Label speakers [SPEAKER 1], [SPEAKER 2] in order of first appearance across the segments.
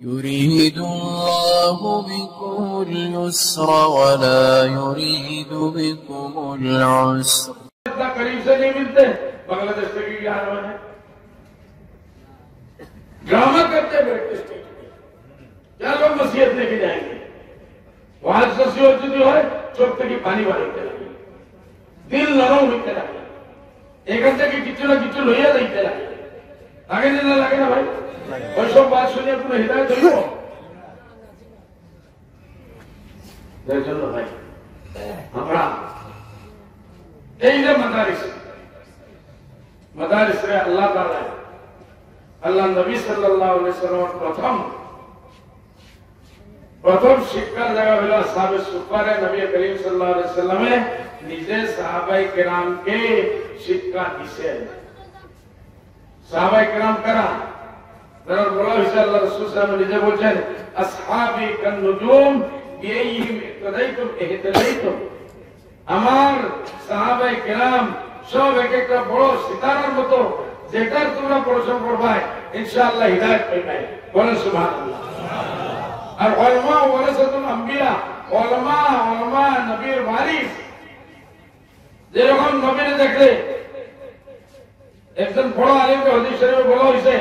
[SPEAKER 1] يريد الله بكم اليسر ولا يريد بكم العسر.
[SPEAKER 2] اتنا قریب سے نہیں ملتے بنگلہ دیش سے کی حال ہے ڈرامہ کرتے بیٹھتے کیا لوگ مسیحت لے کے جائیں گے وہاں سسی ہوتی جو ہے چوکتے کی پانی والے کے لگے دل نرم ہوئی کے لگے ایک گھنٹے کی کچھو نہ کچھو لوہیا نہیں کے لگے آگے دل نہ لگے نا بھائی اور سب بات سنیے تمہیں ہدایت ہوئی ہو دے چلو بھائی ہمارا یہ مدارس رہے اللہ تعالیٰ ہے اللہ نبی صلی اللہ علیہ وسلم پرتھم شکر جگہ بلا صاحب سپر ہے نبی کریم صلی اللہ علیہ وسلم ہے نجے صحابہ کرام کے شکا دیسے ہے صحابہ کرام کرا ضرور بولا حسین اللہ رسول صلی اللہ علیہ وسلم نجے بولچے اصحابی کن نجوم یہیم اقتدیتم احتدیتم আমার সাহাবায়ে কেরাম সব এক একটা বড় সিতারার মতো যেটার তোমরা পড়াশোনা করবাই ইনশাআল্লাহ হিদায়াত পাইবে বলেন সুবহানাল্লাহ আর উলামা ওয়ারাসাতুল আম্বিয়া উলামা নবীর ওয়ারিস যেরকম নবীরে দেখলে একজন বড় আলেমকে হাদিস শরীফে বলা হয়েছে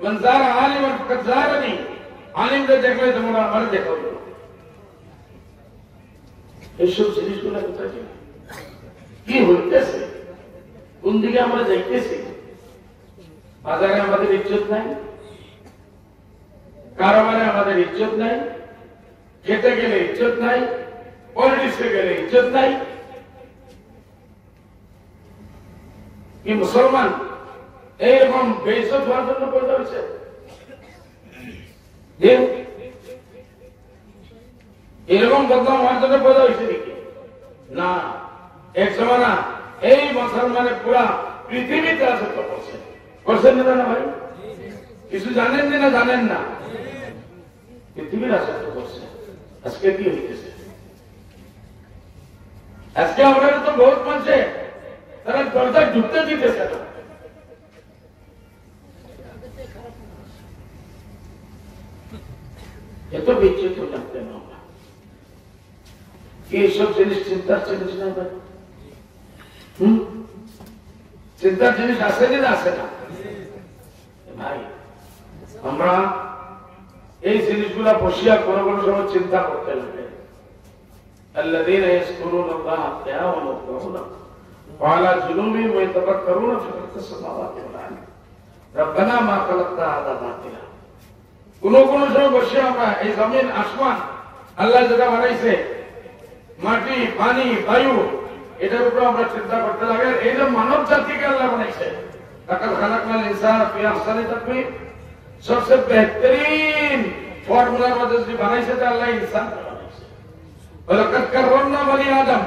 [SPEAKER 2] মান যারা আলিমান ফাকাদ যারানি আলেমকে দেখলে তোমরা আমার দেখো এইসব জিনিসগুলো কোথায় কি হইতেছে কোন দিকে আমরা যাইতেছি বাজারে আমাদের ইজ্জত নাই কারবারে আমাদের ইজ্জত নাই খেতে গেলে ইজ্জত নাই পলিটিক্সে গেলে ইজ্জত নাই কি মুসলমান এইরকম বেইজ্জত হওয়ার জন্য পয়দা হয়েছে এরকম বদনাম হওয়ার জন্য পয়দা হয়েছে নাকি না এক জমানা এই মুসলমানের পুরা পৃথিবীতে রাজত্ব করছে করছেন না ভাই কিছু জানেন না জানেন না পৃথিবীর রাজত্ব করছে আজকে কি হইতেছে আজকে আমরা তো বহুত মানুষে তারা দরজা ঢুকতে দিতেছে না এত বিচ্ছিন্ন লাগতে না এইসব জিনিস চিন্তার জিনিস না ভাই চিন্তার জিনিস আছে না আসে না ভাই আমরা এই জিনিসগুলা বসিয়া কোনো কোনো সময় চিন্তা করতে লাগে الذين يذكرون الله قياما وقعودا وعلى جنوبهم ويتفكرون في خلق السماوات والارض ربنا ما خلقت هذا باطلا কোনো কোনো সময় বসে আমরা এই জমিন আসমান আল্লাহ যেটা বানাইছে মাটি পানি বায়ু এটার উপর আমরা চিন্তা করতে লাগে এই যে মানব জাতিকে আল্লাহ বানাইছে লাকাদ খালাকনাল ইনসানা ফি আহসানি তাকওয়িম সবচেয়ে বেহতরিন ফর্মুলার মধ্যে যে বানাইছে তা আল্লাহ ইনসান বানাইছে ওয়ালাকাদ কাররামনা বনি আদম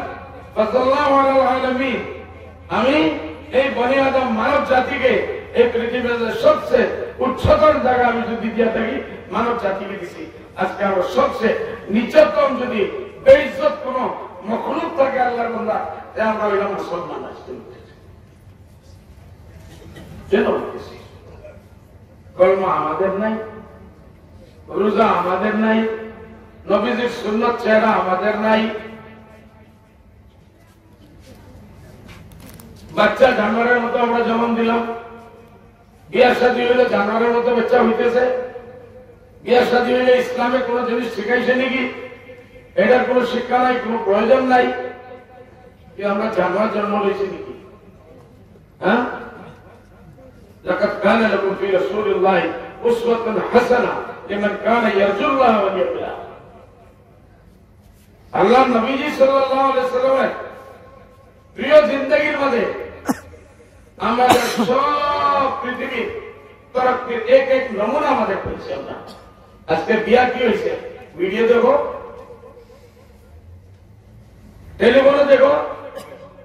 [SPEAKER 2] ফাযাল্লাহু আলাল আলামিন আমি এই বনি আদম মানব জাতিকে এই পৃথিবীতে সবচেয়ে উচ্চতর জায়গা আমি যদি দিয়া থাকি মানব জাতিকে দিছি আজকে আমরা সবচেয়ে নিচতম যদি বেইজ্জত কোন মখলুক থাকে আল্লাহর বান্দা যে আমরা হইলাম মুসলমান আজকে কেন হইতেছি কলমা আমাদের নাই রোজা আমাদের নাই নবীজির সুন্নাত চেহারা আমাদের নাই বাচ্চা জানোয়ারের মতো আমরা জন্ম দিলাম বিয়া শাদী হইলে জানোয়ারের মতো বাচ্চা হইতেছে বিয়া শাদী হইলে ইসলামে কোন জিনিস শিখাইছে নাকি এটার কোন শিক্ষা নাই কোন প্রয়োজন নাই কি আমরা জানোয়ার জন্ম লইছি নাকি হ্যাঁ লাকাদ কানা লাকুম ফি রাসূলিল্লাহি উসওয়াতুন হাসানাহ লিমান কানা ইয়ারজুল্লাহ ওয়াল ইয়াউমিল আখির আল্লাহ নবীজি সাল্লাল্লাহু আলাইহি ওয়াসাল্লামের প্রিয় জিন্দেগীর মধ্যে আমাদের সব পৃথিবীর তরফের এক এক নমুনা আমাদের পেয়েছে আমরা আজকে বিয়া কি হয়েছে ভিডিও দেখো টেলিফোনে দেখো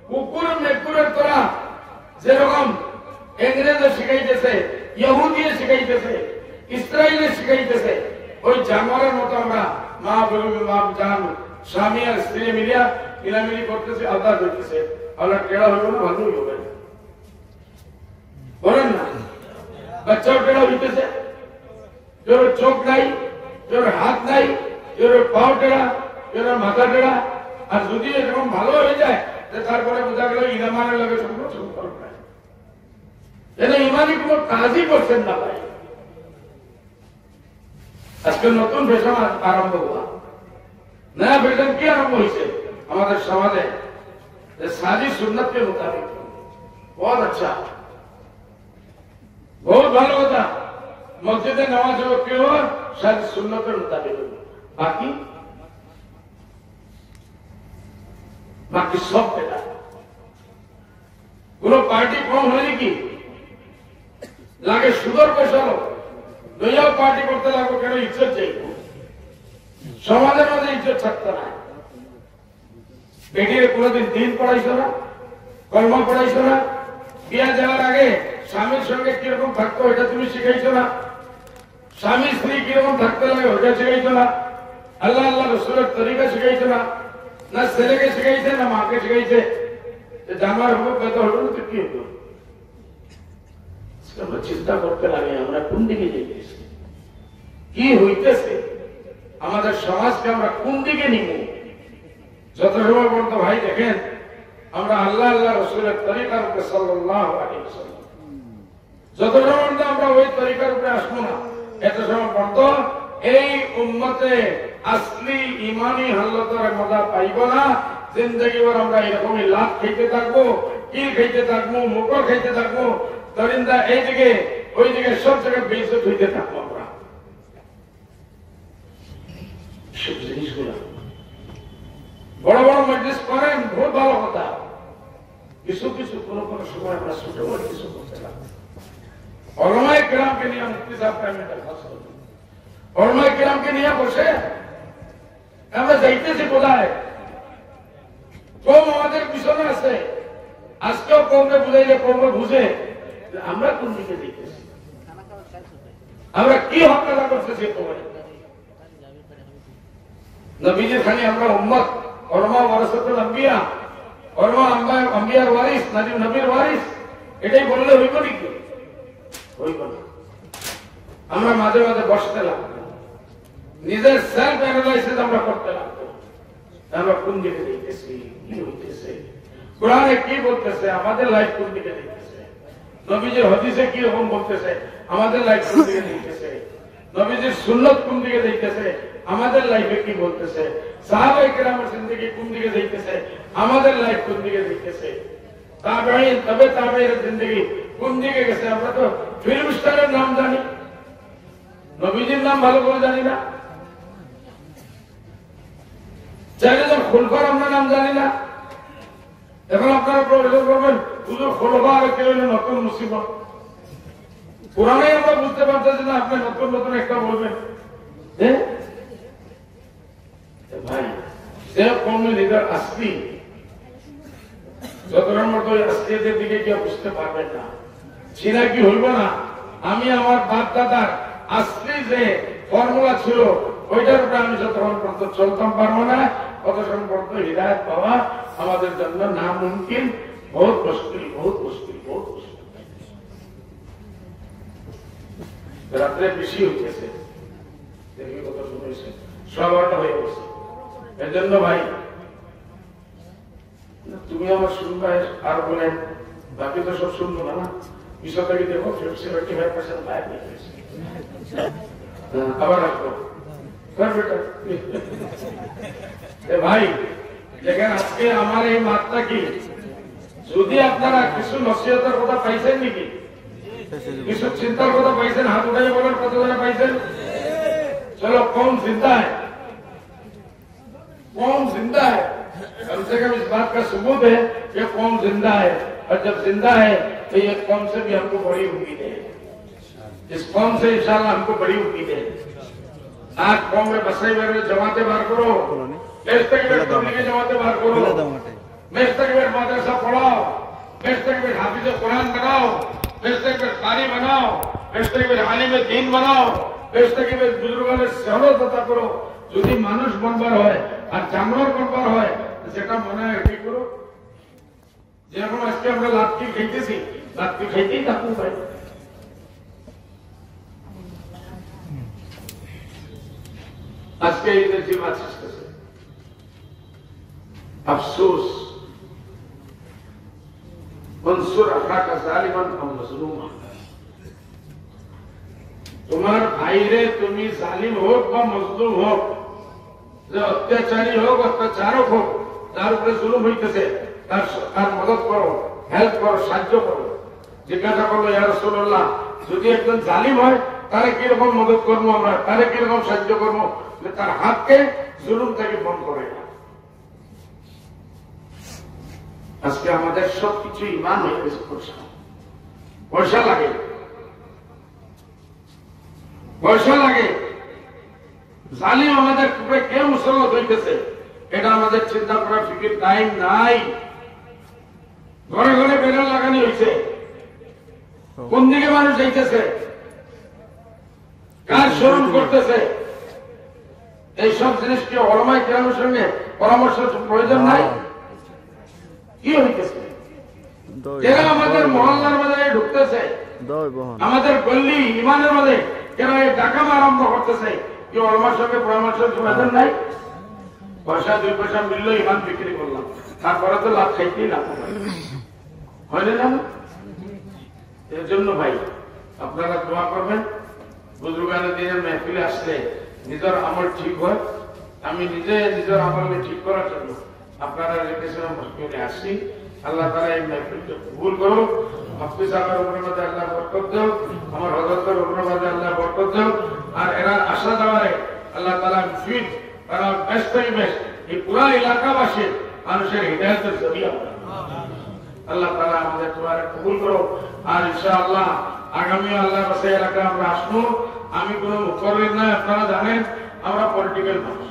[SPEAKER 2] কুকুর মেকুরের তোরা যেরকম ইংরেজে শিখাইতেছে ইহুদিয়ে শিখাইতেছে ইসরায়েলে শিখাইতেছে ওই জানোয়ারের মতো আমরা মা বলবি মা জান স্বামী আর স্ত্রী মিলিয়া মিলামিলি করতেছে আলাদা করতেছে আল্লাহ টেড়া হইব না ভালোই হবে বলেন না বাচ্চাও টেড়া হইতেছে কেউ চোখ নাই, কেউ হাত নাই, কেউ পাও টেরা, কেউ মাথা টেরা। আর যদি এরকম ভালো হয়ে যায় তারপরে বোঝা গেল ইমানের লগে সম্পর্ক নাই, যেন ইমানই কোন কাজই করছেন না ভাই। আজকে নতুন ফ্যাশন আরম্ভ হওয়া, নয়া ফ্যাশন কি আরম্ভ হয়েছে আমাদের সমাজে, সাজি সুন্নত के मुताबिक। बहुत अच्छा, बहुत ভালো কথা। মসজিদে নামাজ হবে কেউ সাজি সুন্নতের মুতাবিক, বাকি সব বেটা। কোন পার্টি কম হয়নি কি লাগে সুদর পেশালো দুইয়াও পার্টি করতে লাগবো, কেন ইজ্জত চাই, সমাজের মধ্যে ইজ্জত থাকতে না। বেটির কোনদিন দিন পড়াইছো না, কর্ম পড়াইছো না, বিয়া যাওয়ার আগে স্বামীর সঙ্গে কিরকম থাকতো এটা তুমি শিখাইছো না, স্বামী স্ত্রী কিরকম থাকতে লাগে ওটা শিখাইছো না, আল্লাহ আল্লাহ রসুলের তরিকা শিখাইছো না, না ছেলেকে শিখাইছে না মাকে শিখাইছে। জামার হবো কত হলো তো কি হতো, আমরা চিন্তা করতে লাগে আমরা কোন দিকে যেতেছি, কি হইতেছে, আমাদের সমাজকে আমরা কোন দিকে নিব। যত সময় পর্যন্ত ভাই দেখেন আমরা আল্লাহ আল্লাহ রসুলের তরিকার উপরে সাল্লাল্লাহু আলাইহি ওয়াসাল্লাম, যত সময় পর্যন্ত আমরা ওই তরিকার উপরে আসবো না, এত সময় পর্যন্ত এই উম্মতে আসলি ইমানি হালতের মজা পাইব না। জিন্দগি ভর আমরা এরকমই লাভ খেতে থাকবো, কিল খেতে থাকবো, মুকর খেতে থাকবো, দরিন্দা এইদিকে ওইদিকে সব জায়গায় বেইজ্জত হইতে থাকবো আমরা। সব জিনিসগুলো বড় বড় মজলিস করেন, বহুত ভালো কথা, কিছু কিছু কোন কোন সময় আমরা ছোট বড় কিছু করতে লাগবো। ওলামায়ে কেরামকে নিয়ে মুফতি সাহেবকে আমি দরখাস্ত করি, ওলামায়ে কেরামকে নিয়ে বসে আমরা যাইতেছি কোথায়, কম আমাদের পিছনে আছে, আজকেও কমকে বুঝাইলে কমকে বুঝে আমরা কোন দিকে যাইতেছি, আমরা কি হত্যা করতেছি। তোমার নবীজির খালি আমরা উম্মত, ওলামা ওয়ারাসাতুল আম্বিয়া, ওলামা আম্বিয়ার ওয়ারিস, নবীর ওয়ারিস, এটাই বললে হইব নাকি? হইব না। আমরা মাঝে মাঝে বসতে লাগবো, নিজের সেলফ অ্যানালাইসিস আমরা করতে লাগবো, আমরা কোন দিকে যাইতেছি, কি হইতেছে, কোরআনে কি বলতেছে, আমাদের লাইফ কোন দিকে যাইতেছে, নবীজির হাদিসে কি রকম বলতেছে, আমাদের লাইফ কোন দিকে যাইতেছে, নবীজির সুন্নাত কোন দিকে যাইতেছে, আমাদের লাইফে কি বলতেছে, সাহাবায়ে কেরামের জিন্দেগি কোন দিকে যাইতেছে, আমাদের লাইফ কোন দিকে যাইতেছে, তাবেঈন তবে তাবেঈনের জিন্দেগি কোন দিকে গেছে। আমরা তো ফিল্ম স্টারের নাম জানি, নবীজির নাম ভালো করে জানি না, চারিজন খুলফার আমরা নাম জানি না। এখন আপনারা প্রশ্ন করবেন হুজুর খুলফা আর কেউ নতুন মুসিবত, পুরানাই আমরা বুঝতে পারতেছি না, আপনি নতুন নতুন একটা বলবেন। ভাই সে কমে লিডার আসলি, যতটার মতো আসলিদের দিকে কেউ বুঝতে পারবেন না, চিনা কি হইব না। আমি আমার বাপ দাদার আসলি যে ফর্মুলা ছিল ওইটার উপরে আমি যতক্ষণ পর্যন্ত চলতাম পারবো না, ততক্ষণ পর্যন্ত হৃদায়ত পাওয়া আমাদের জন্য নামুমকিন, বহুত মুশকিল, বহুত মুশকিল, বহুত মুশকিল। রাত্রে বেশি হইতেছে, দেখি কত শুনেছে, 11টা হয়ে গেছে। এর জন্য ভাই তুমি আমার শুনবে আর বলেন, বাকি তো সব শুনবো না, বিষয়টাকে দেখো 75% বাইরে নিয়ে গেছে, আবার আসবো ভাই। দেখেন আজকে আমার এই মাত্রা কি, যদি আপনারা কিছু নসিহতের কথা পাইছেন নাকি, কিছু চিন্তার কথা পাইছেন, হাত উঠাই বলেন কত জনে পাইছেন। চলো कौन जिंदा है, कौन जिंदा है, कम से कम इस बात का सबूत है कि कौन जिंदा है, और जब जिंदा है तो ये कौम से भी हमको बड़ी उम्मीद है, इस कौम से इंशाल्लाह हमको बड़ी उम्मीद है। आज कौम में बसाई में जमाते बाहर करो, जमाते बाहर करो, मदरसा पढ़ाओ, हाफिज कुरान बनाओ, कारी बनाओ, आलिम दीन बनाओ, বুজুর্গের সহলতা করো। যদি মানুষ বনবার হয় আর জানোয়ার বনবার হয় সেটা মনে হয় কি করো, যেরকম আজকে আমরা লাত্তি খাইতেছি, লাত্তি খাইতেই থাকুন ভাই। আজকে এই যে জিমাত আসতেছে, আফসোস মনসুর আখাকা জালিমান আও মাজলুমা, তোমার ভাইরে তুমি জালিম হোক বা মজলুম হোক, যে অত্যাচারী হোক অত্যাচারক হোক, তার উপরে জুলুম হইতেছে, তার মদত করো, হেল্প করো, সাহায্য করো। জিজ্ঞাসা করলো, ইয়া রাসূলুল্লাহ, যদি একজন জালিম হয় তারে কিরকম মদত করবো আমরা, তারে কিরকম সাহায্য করবো? তার হাতকে জুলুম থেকে বন্ধ করে না। আজকে আমাদের সবকিছু ইমান হয়ে গেছে পয়সা, পয়সা লাগে, পয়সা লাগে। জালিম আমাদের উপরে কে মুসল্লত হইতেছে এটা আমাদের চিন্তা করার ফিকির টাইম নাই। ঘরে ঘরে বেড়াল লাগানি হয়েছে, কোন দিকে মানুষ যাইতেছে, কার স্মরণ করতেছে, এইসব জিনিস কি ওলামায়ে কেরামের সঙ্গে পরামর্শ প্রয়োজন নাই? কি হইতেছে? যারা আমাদের মহল্লার মধ্যে ঢুকতেছে, আমাদের গল্লি ইমানের মধ্যে যারা এই ডাকাম আরম্ভ করতেছে, কি ওলামার সঙ্গে পরামর্শ প্রয়োজন নাই? পয়সা 2 পয়সা মিললো, ইমান বিক্রি করলাম, তারপরে তো লাভ খাইতেই না হয় না। এর জন্য ভাই আপনারা দোয়া করবেন, বুজুর্গানের দিনের মেহফিলে আসলে নিজের আমল ঠিক হয়। আমি নিজে নিজের আমলকে ঠিক করার জন্য আপনারা রেখেছিলাম মসজিদে আসছি। আল্লাহ তাআলা এই মেহফিলকে কবুল করুক। মুফতি সাহেবের উপরে মধ্যে আল্লাহ বরকত দাও, আমার হযরতের উপরে মধ্যে আল্লাহ বরকত দাও। আর এরা আশা দেওয়ারে আল্লাহ তাআলা মুফিদ, তারা বেস্ট বেস্ট এই পুরা এলাকাবাসীর মানুষের হিদায়াতের জরিয়া আল্লাহ তাআলা আমাদের দোয়ারে কবুল করো। আর ইনশাআল্লাহ আগামী আল্লাহ বাসায় এলাকা আমরা আসবো। আমি কোন মুখরের না, আপনারা জানেন আমরা পলিটিক্যাল মানুষ,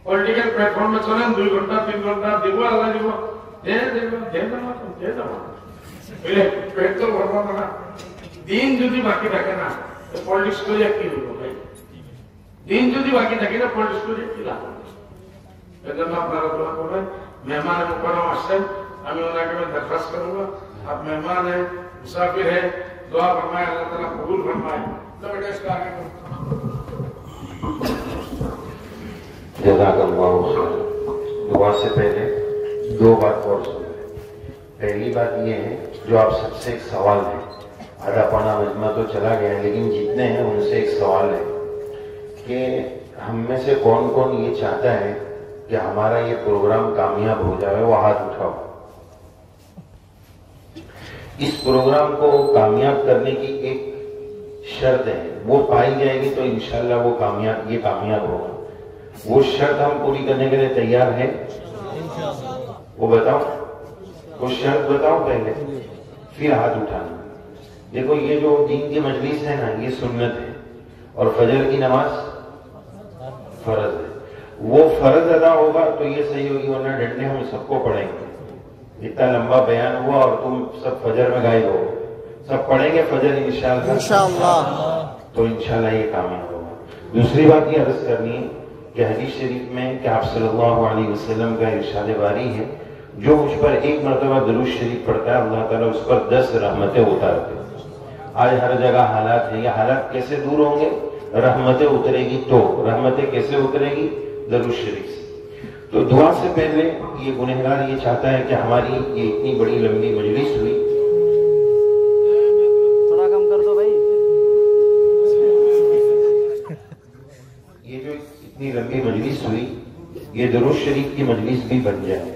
[SPEAKER 2] পলিটিক্যাল প্ল্যাটফর্মে চলেন। 2 ঘন্টা 3 ঘন্টা দিব, আল্লাহ দিব, দিন যদি বাকি থাকে না পলিটিক্স করে কি হইব ভাই? দিন যদি বাকি থাকে না পলিটিক্স করে কি লাভ? এজন্য আপনারা দোয়া করবেন। মেহমান মুকররম আসছেন, আমি ওনাকে দরখাস্ত করবো, आप मेहमान है, मुसाफिर है, दुआ फरमाए, अल्लाह ताला कबूल फरमाए। तो बेटा इसका आगे
[SPEAKER 3] जज़ाकल्लाहु खैर। दुआ से पहले 2 बात और सुन। पहली बात ये है, जो आप सबसे एक सवाल है, आधा पौना मजमा तो चला गया है, लेकिन जितने हैं उनसे एक सवाल है कि हम में से कौन कौन ये चाहता है कि हमारा ये प्रोग्राम कामयाब हो जाए? वो हाथ उठाओ। इस प्रोग्राम को कामयाब करने की एक शर्त है, वो पाई जाएगी तो इंशाल्लाह ये कामयाब होगा। वो शर्त हम पूरी करने के लिए तैयार हैं? वो बताओ, वो शर्त बताओ पहले, फिर हाथ उठाना। देखो ये जो दीन की मजलिस है ना, ये सुन्नत है और फजर की नमाज फर्ज है। वो फर्ज अदा होगा तो ये सही होगी, वरना डंडे हम सबको पढ़ेंगे। इतना लंबा बयान हुआ और तुम सब फजर में गायब हो, सब पढ़ेंगे फजर इंशाअल्लाह, तो इंशाअल्लाह ये कामयाब होगा। दूसरी बात ये अर्ज करनी है कि हदीस शरीफ में कि आप सल्लल्लाहु अलैहि वसल्लम का इरशाद बारी है, जो मुझ पर 1 मरतबा दुरूद शरीफ पढ़ता है अल्लाह ताला उस पर 10 रहमतें उतारते हैं। आज हर जगह हालात है, ये हालात कैसे दूर होंगे? रहमतें उतरेगी तो। रहमतें कैसे उतरेगी? दुरूद शरीफ से। तो दुआ से पहले ये गुनहगार ये चाहता है कि हमारी ये इतनी बड़ी लंबी मजलिस हुई,
[SPEAKER 4] थोड़ा कम कर दो भाई,
[SPEAKER 3] ये जो इतनी लंबी मजलिस हुई ये दुरूद शरीफ की मजलिस भी बन जाए।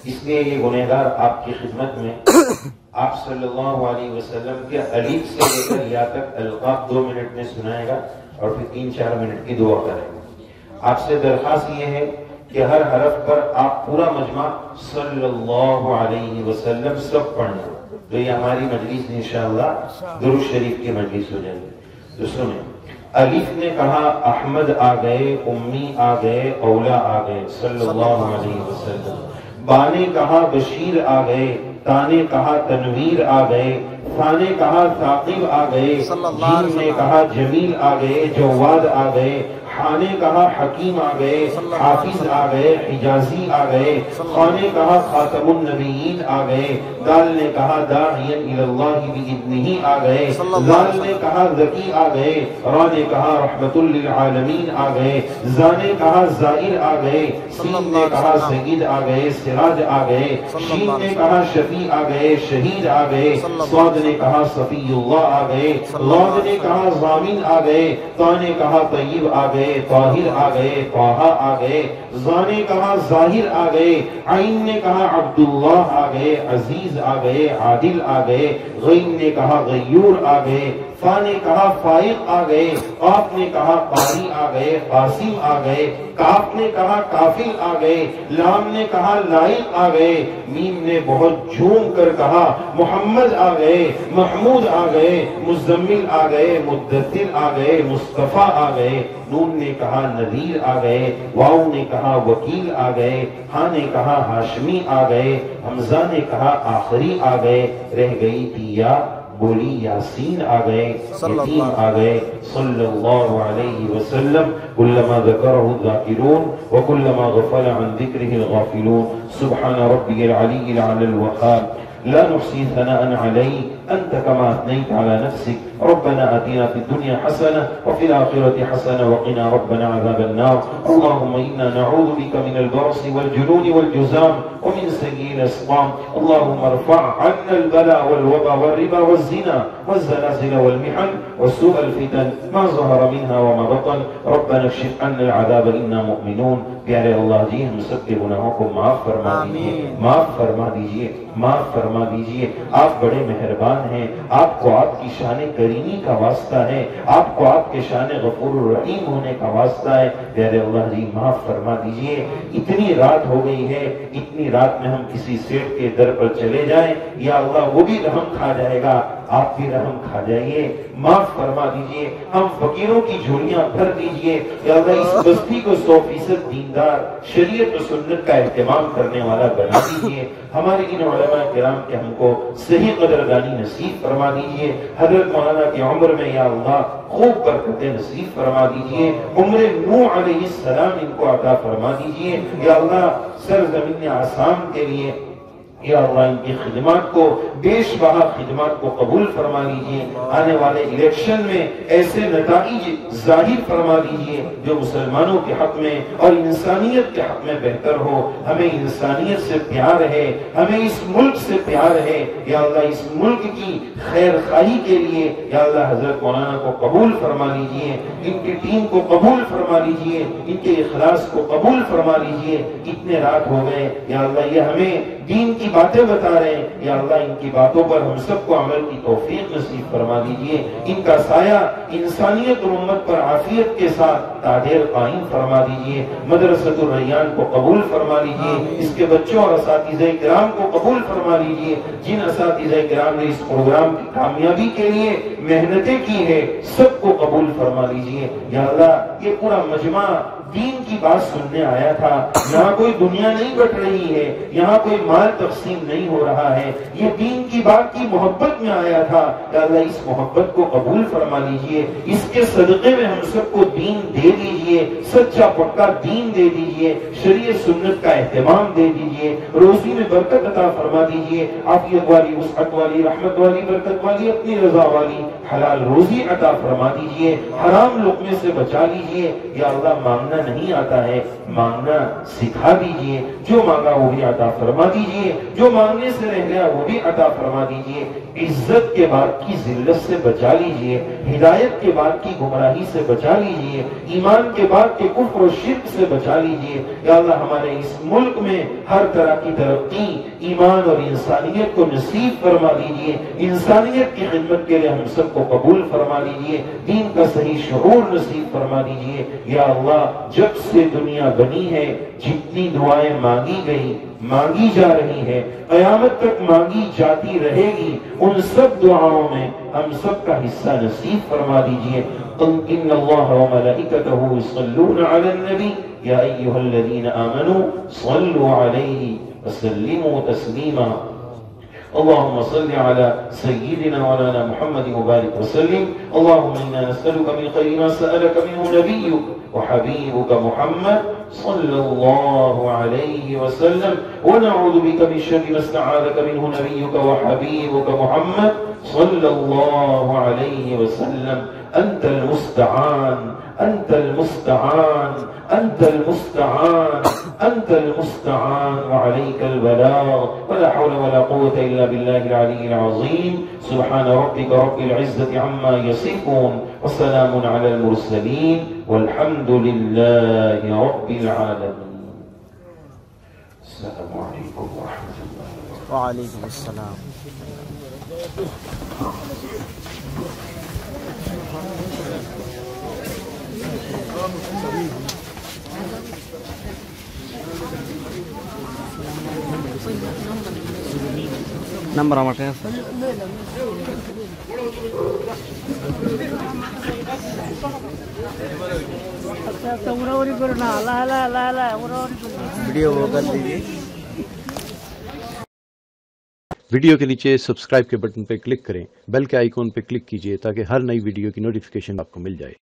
[SPEAKER 3] इसलिए ये गुनहगार आपकी खिदमत में आप सल्लल्लाहु अलैहि वसल्लम के अलीफ से लेकर या तक अलकाब 2 मिनट में सुनाएगा और फिर 3-4 मिनट की दुआ करेगा। आपसे दरखास्त ये है कि हर हरफ पर आप पूरा मजमा सल्लल्लाहु अलैहि वसल्लम सब पढ़ना, तो ये हमारी मजलिस इंशाअल्लाह दुरूद शरीफ की मजलिस हो जाएगी। तो सुने, अलीफ ने कहा अहमद आ गए, उम्मी आ गए, औला आ गए सल्लल्लाहु अलैहि वसल्लम। बा ने कहा बशीर आ गए, ता ने कहा तनवीर आ गए, सा ने कहा साकिब आ गए, जीम ने कहा जमील आ गए, जवाद आ गए, خواہ نے کہا حکیم آ گئے، حافظ آ گئے، حجازی آ گئے، خواہ نے کہا خاتم النبیین آ گئے، دال نے کہا داعیا الی اللہ بإذنہ آ گئے، زال نے کہا ذکی آ گئے، را نے کہا رحمت للعالمین آ گئے، زا نے کہا زائر آ گئے، سین نے کہا سید آ گئے، سراج آ گئے، شین نے کہا شفیع آ گئے، شہید آ گئے، صاد نے کہا صفی اللہ آ گئے، لاد نے کہا ضامن آ گئے، تا نے کہا طیب آ گئے، طاہر آ گئے، طٰہٰ آ گئے، ظا نے کہا ظاہر آ گئے، عین نے کہا عبداللہ آ گئے، عزیز آ گئے، عادل آ گئے، غین نے کہا غیور آ گئے، فا نے کہا فائق آ گئے، قاف نے کہا قاری آ گئے، قاسم آ گئے، کاف نے کہا کافل آ گئے، لام نے کہا لائق آ گئے، میم نے بہت جھوم کر کہا محمد آ گئے، محمود آ گئے، مزمل آ گئے، مدثر آ گئے، مصطفیٰ آ گئے، نون نے کہا نذیر آ گئے، واؤ نے کہا وکیل آ گئے، ہاں نے کہا ہاشمی آ گئے، حمزہ نے کہا آخری آ گئے، رہ گئی تھی یا بولی یاسین آ گئے، یتیم آ گئے، صلی اللہ علیہ وسلم، کلما ذکرہ الذاکرون وکلما غفل عن ذکرہ الغافلون، سبحان ربی العلی العلی الوقار لا نحصي ثناء عليك أنت كما أثنيت على نفسك ربنا آتنا في الدنيا حسنة وفي الآخرة حسنة وقنا ربنا عذاب النار اللهم إنا نعوذ بك من البرص والجنون والجزام ومن سيء الأسقام اللهم ارفع عنا البلاء والوباء والربا والزنا والزلازل والمحن وسوء الفتن ما ظهر منها وما بطن ربنا اكشف عنا العذاب إنا مؤمنون پیارے اللہ جی ہم سب کے گناہوں کو معاف فرما دیجئے، معاف فرما دیجئے، معاف فرما دیجئے، آپ بڑے مہربان ہیں، آپ کو آپ کی شان کریمی کا واسطہ ہے، آپ کو آپ کے شان غفور الرحیم ہونے کا واسطہ ہے، پیارے اللہ جی معاف فرما دیجئے۔ اتنی رات ہو گئی ہے، اتنی رات میں ہم کسی سیٹ کے در پر چلے جائیں یا اللہ وہ بھی رحم کھا جائے گا، آپ بھی رحم کھا جائیے، معاف فرما دیجئے، ہم فقیروں کی جھولیاں بھر دیجئے، یا اللہ اس بستی کو 100% دیندار شریعت و سنت کا اہتمام کرنے والا بنا دیجئے، ہمارے ان علماء کرام کے ہم کو صحیح قدردانی نصیب فرما دیجئے، حضرت مولانا کی عمر میں یا اللہ خوب برکتیں نصیب فرما دیجئے، عمر نوح علیہ السلام ان کو عطا فرما دیجئے، یا اللہ سرزمین آسام کے لیے یا اللہ ان کی خدمات کو بیش بہا خدمات کو قبول فرما لیجئے، آنے والے الیکشن میں ایسے نتائج ظاہر فرما دیجئے جو مسلمانوں کے حق میں اور انسانیت کے حق میں بہتر ہو، ہمیں انسانیت سے پیار ہے، ہمیں اس ملک سے پیار ہے، یا اللہ اس ملک کی خیر خواہی کے لیے یا اللہ حضرت مولانا کو قبول فرما لیجئے، ان کی ٹیم کو قبول فرما لیجئے، ان کے اخلاص کو قبول فرما لیجئے، اتنے رات ہو گئے یا اللہ یہ ہمیں دین کی باتیں بتا رہے ہیں، یا اللہ ان کی باتوں پر ہم سب کو عمل کی توفیق نصیب فرما دیجئے، ان کا سایہ انسانیت اور امت پر عافیت کے ساتھ تاجر قائم فرما دیجئے، مدرسۃ الریان کو قبول فرما لیجئے، اس کے بچوں اور اساتذہ کرام کو قبول فرما لیجئے، جن اساتذہ کرام نے اس پروگرام کی کامیابی کے لیے محنتیں کی ہے سب کو قبول فرما لیجئے، یا اللہ یہ پورا مجمع دین کی بات سننے آیا تھا، یہاں کوئی دنیا نہیں بٹ رہی ہے، یہاں کوئی مال تقسیم نہیں ہو رہا ہے، یہ دین کی بات کی محبت میں آیا تھا، یا اللہ اس محبت کو قبول فرما لیجئے، اس کے صدقے میں ہم سب کو دین دے دیجئے، سچا پکا دین دے دیجئے، شریعت سنت کا اہتمام دے دیجئے، روزی میں برکت عطا فرما دیجئے، عافیت والی، وسعت والی، رحمت والی، برکت والی، اپنی رضا والی حلال روزی عطا فرما دیجئے، حرام لقمے سے بچا لیجئے، یا اللہ مانگنا نہیں آتا ہے، مانگنا سکھا دیجئے، جو مانگا وہ بھی عطا فرما دیجئے، جو مانگنے سے رہ گیا وہ بھی عطا فرما دیجئے، عزت کے بعد کی ذلت سے بچا لیجئے، ہدایت کے بعد کی گمراہی سے بچا لیجئے، ایمان کے بعد کے کفر و شرک سے بچا لیجئے، یا اللہ ہمارے اس ملک میں ہر طرح کی ترقی ایمان اور انسانیت کو نصیب فرما دیجئے، انسانیت کی خدمت کے لیے ہم سب کو قبول فرما لیجئے، دین کا صحیح شعور نصیب فرما دیجئے، یا اللہ جب سے دنیا بنی ہے جتنی دعائیں مانگی گئی مانگی جا رہی ہے قیامت تک مانگی جاتی رہے گی، ان سب دعاؤں میں ہم سب کا حصہ نصیب فرما دیجئے۔ ان اللہ وملائکتہ یصلون علی النبی یا ایھا الذین آمنوا صلوا علیہ وسلموا تسلیما اللهم صل على سيدنا مولانا محمد وبارك وسلم. اللهم إنا نسألك من خير ما سألك منه نبيك وحبيبك محمد صلى الله عليه وسلم، ونعوذ بك من شر ما استعاذك منه نبيك وحبيبك محمد صلى الله عليه وسلم. أنت المستعان، أنت المستعان، أنت المستعان، أنت المستعان، وعليك البلاغ، ولا حول ولا قوة إلا بالله العلي العظيم. سبحان ربك رب العزة عما يصفون، وسلام على المرسلين، والحمد لله رب العالمين. السلام عليكم ورحمة الله وبركاته.
[SPEAKER 4] وعليكم السلام. نمبر ہمارے ہیں سر. ویڈیو وہ کر دیجیے.
[SPEAKER 5] ویڈیو کے نیچے سبسکرائب کے بٹن پہ کلک کریں، بیل کے آئیکن پہ کلک کیجئے تاکہ ہر نئی ویڈیو کی نوٹیفیکیشن آپ کو مل جائے.